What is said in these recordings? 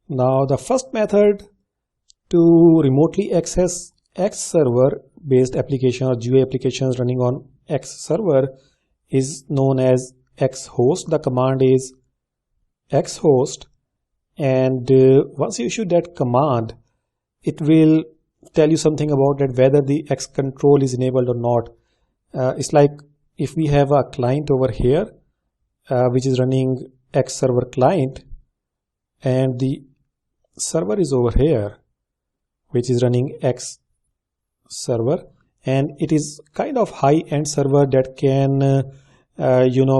Now the first method to remotely access X server based application or GUI applications running on X server is known as X host. The command is X host, and once you issue that command, it will tell you something about that whether the X control is enabled or not. It's like if we have a client over here which is running X server client, and the server is over here which is running X server, and it is kind of high-end server that can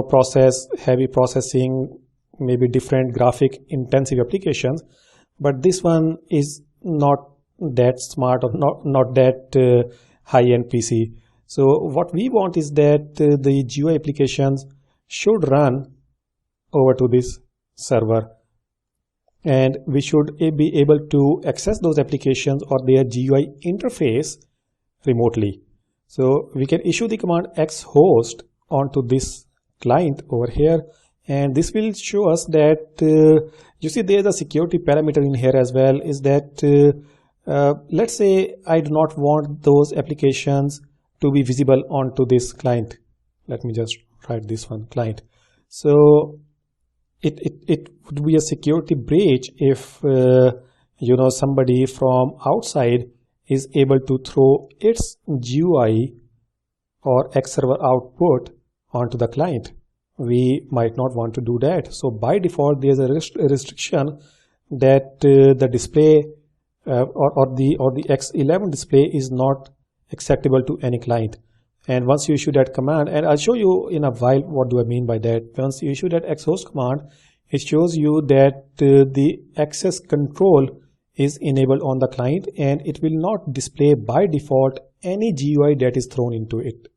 process heavy processing, maybe different graphic intensive applications, but this one is not that smart or not that high-end PC. So what we want is that the GUI applications should run over to this server, and we should be able to access those applications or their GUI interface remotely. So we can issue the command X host onto this client over here, and this will show us that you see there's a security parameter in here as well, is that let's say I do not want those applications to be visible onto this client. Let me just write this one, client. So it would be a security breach if somebody from outside is able to throw its GUI or X server output onto the client. We might not want to do that. So by default, there's a restriction that the display or the X11 display is not acceptable to any client. And once you issue that command, and I'll show you in a while what do I mean by that. Once you issue that xhost command, it shows you that the access control is enabled on the client, and it will not display by default any GUI that is thrown into it.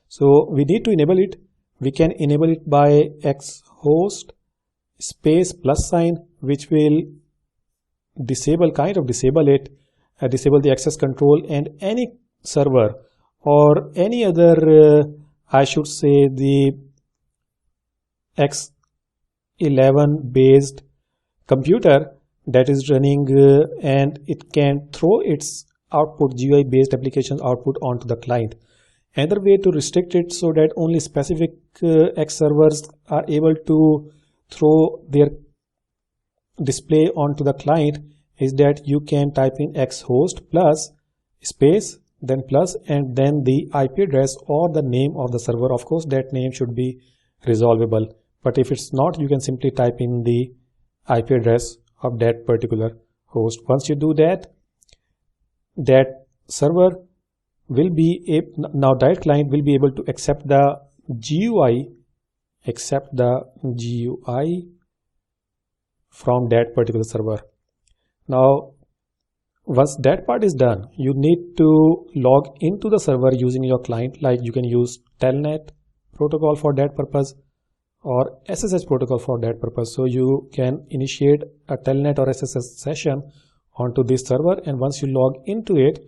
So we need to enable it. We can enable it by xhost space plus sign, which will disable it, disable the access control, and any server or any other I should say the X11 based computer that is running and it can throw its output GUI based applications output onto the client. Another way to restrict it so that only specific X servers are able to throw their display onto the client is that you can type in xhost plus space then plus and then the IP address or the name of the server. Of course, that name should be resolvable, but if it's not, you can simply type in the IP address of that particular host. Once you do that, that server will be now that client will be able to accept the GUI from that particular server. Now once that part is done, you need to log into the server using your client, like you can use telnet protocol for that purpose or SSH protocol for that purpose. So you can initiate a telnet or SSH session onto this server, and once you log into it,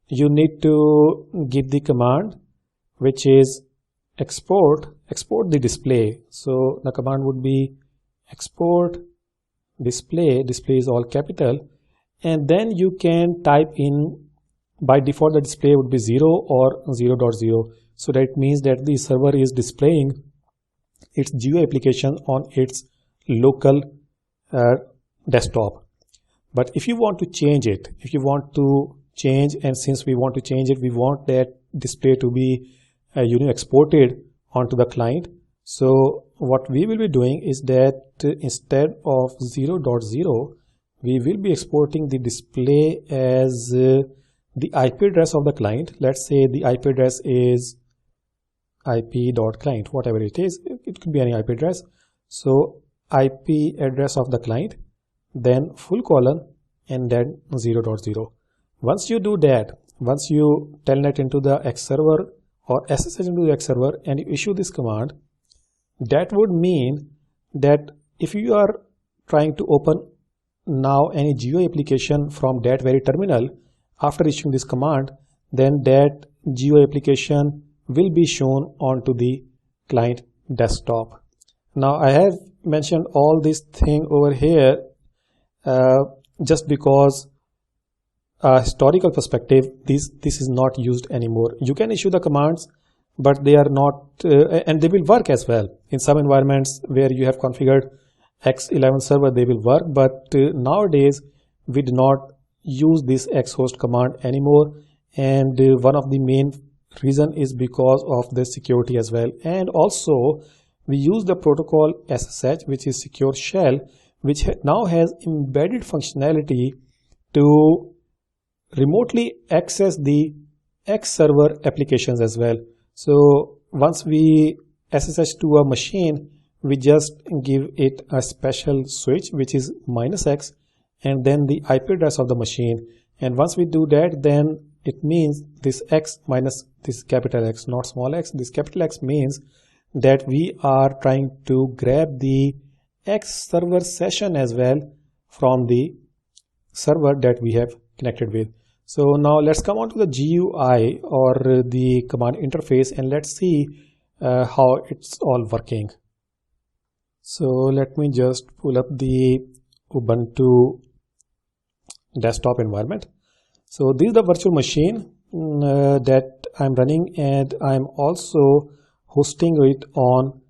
you need to give the command which is export the display. So the command would be export display is all capital, and then you can type in, by default the display would be 0 or 0.0, so that means that the server is displaying its GUI application on its local desktop. But if you want to change it, and since we want to change it, we want that display to be exported onto the client. So what we will be doing is that instead of 0.0, we will be exporting the display as the IP address of the client. Let's say the IP address is ip.client, whatever it is, it could be any IP address. So IP address of the client, then full colon, and then 0.0. Once you do that, once you telnet into the X server or SSH into the X server and you issue this command, that would mean that if you are trying to open now any GUI application from that very terminal after issuing this command, then that GUI application will be shown onto the client desktop. Now I have mentioned all this thing over here just because historical perspective, this is not used anymore. You can issue the commands, but they are not, and they will work as well. In some environments where you have configured X11 server, they will work, but nowadays we do not use this xhost command anymore, and one of the main reason is because of the security as well. And also we use the protocol SSH, which is secure shell, which now has embedded functionality to remotely access the X server applications as well. So once we SSH to a machine, we just give it a special switch which is -X and then the IP address of the machine. And once we do that, then it means this X minus this capital X, not small x. This capital X means that we are trying to grab the X server session as well from the server that we have connected with. So now let's come on to the GUI or the command interface, and let's see how it's all working. So let me just pull up the Ubuntu desktop environment. So this is the virtual machine that I'm running, and I'm also hosting it on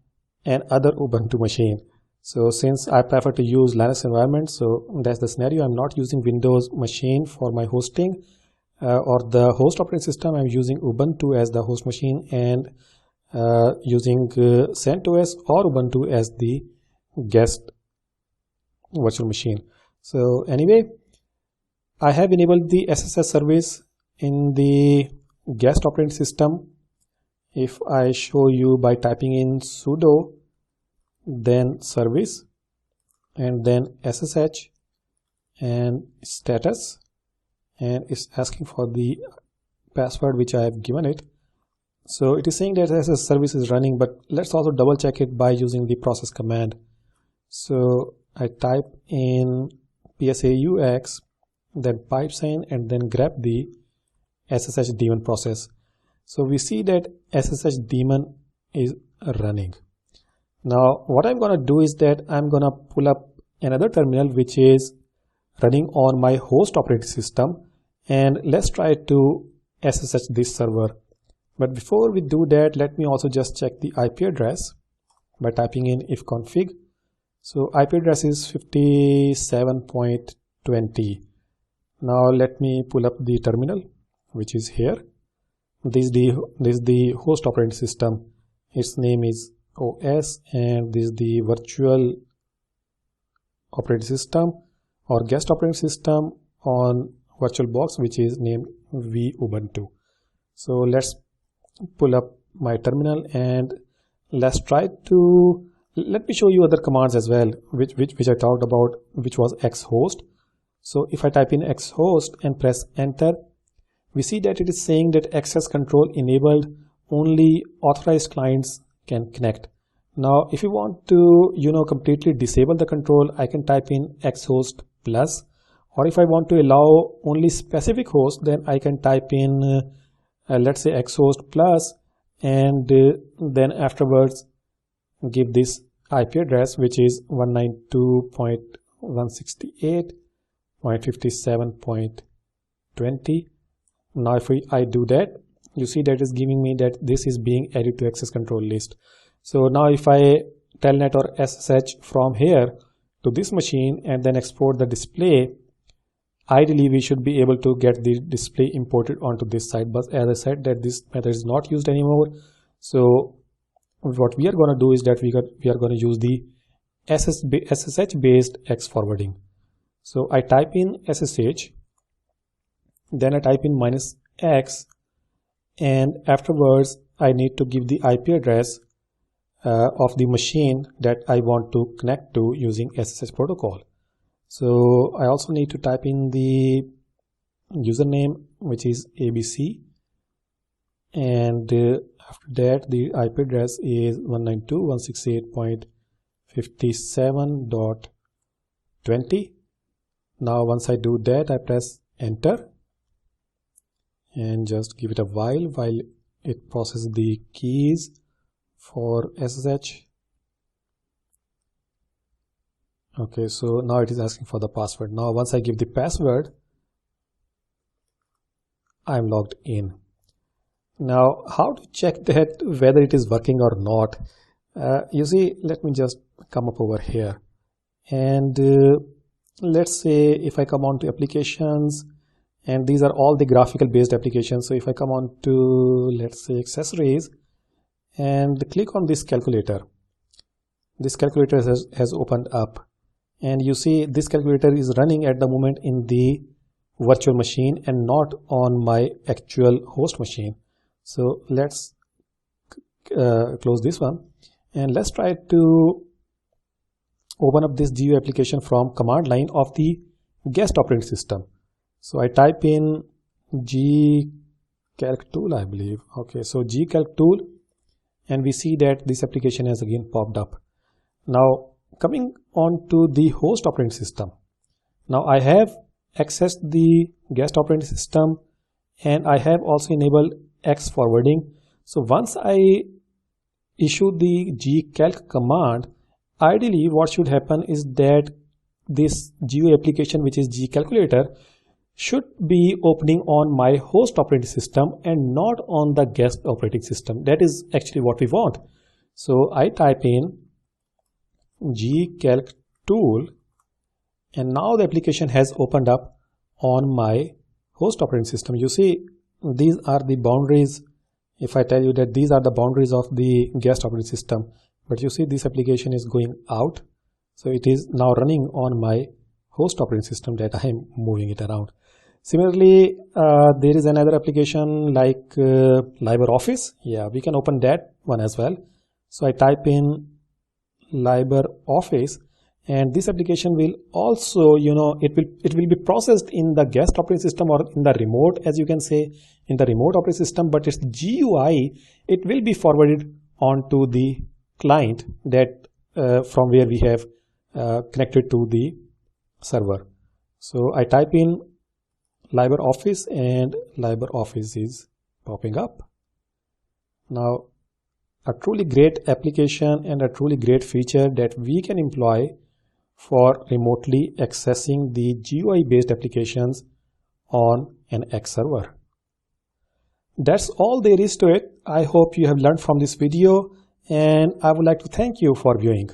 another Ubuntu machine. So since I prefer to use Linux environment, so that's the scenario. I'm not using Windows machine for my hosting or the host operating system. I'm using Ubuntu as the host machine and using CentOS or Ubuntu as the guest virtual machine. So anyway, I have enabled the SSH service in the guest operating system. If I show you by typing in sudo then service and then SSH and status, and it's asking for the password which I have given it. So it is saying that SSH service is running, but let's also double check it by using the process command. So I type in psaux, then pipesign, and then grab the SSH daemon process. So we see that SSH daemon is running. Now what I'm going to do is that I'm going to pull up another terminal which is running on my host operating system, and let's try to SSH this server. But before we do that, let me also just check the IP address by typing in ifconfig. So IP address is 57.20. Now let me pull up the terminal which is here. This is the host operating system. Its name is OS, and this is the virtual operating system or guest operating system on VirtualBox, which is named vUbuntu. So let's pull up my terminal and let's try to, let me show you other commands as well which I talked about, which was xhost. So if I type in xhost and press enter, we see that it is saying that access control enabled, only authorized clients can connect. Now if you want to completely disable the control, I can type in xhost plus, or if I want to allow only specific hosts, then I can type in let's say xhost plus, and then afterwards give this IP address which is 192.168.57.20. Now if I do that, you see that is giving me that this is being added to access control list. So now if I telnet or SSH from here to this machine and then export the display, ideally we should be able to get the display imported onto this side. But as I said, that this method is not used anymore. So what we are going to do is that we are going to use the SSH based X forwarding. So I type in SSH, then I type in -X, and afterwards I need to give the IP address of the machine that I want to connect to using SSH protocol. So I also need to type in the username which is ABC, and after that the IP address is 192.168.57.20. Now once I do that, I press enter and just give it a while it processes the keys for SSH. Okay, so now it is asking for the password. Now once I give the password, I'm logged in. Now how to check that whether it is working or not? You see, let me just come up over here, and let's say if I come on to applications, and these are all the graphical based applications. So if I come on to, let's say, accessories, and click on this calculator has opened up, and you see this calculator is running at the moment in the virtual machine and not on my actual host machine. So let's close this one, and let's try to open up this GUI application from command line of the guest operating system. So I type in gcalc tool, I believe. Okay, so gcalc tool, and we see that this application has again popped up. Now coming on to the host operating system. Now I have accessed the guest operating system, and I have also enabled X forwarding. So once I issue the gcalc command, ideally what should happen is that this GUI application, which is gcalculator, should be opening on my host operating system and not on the guest operating system. That is actually what we want. So I type in gcalc tool, and now the application has opened up on my host operating system. You see, these are the boundaries. If I tell you that these are the boundaries of the guest operating system, but you see this application is going out, so it is now running on my host operating system that I am moving it around. Similarly, there is another application like LibreOffice. Yeah, we can open that one as well. So I type in LibreOffice, and this application will also, it will be processed in the guest operating system or in the remote, as you can say, in the remote operating system, but its GUI, it will be forwarded onto the client that from where we have connected to the server. So I type in LibreOffice, and LibreOffice is popping up. Now a truly great application and a truly great feature that we can employ for remotely accessing the GUI based applications on an X server. That's all there is to it. I hope you have learned from this video, and I would like to thank you for viewing.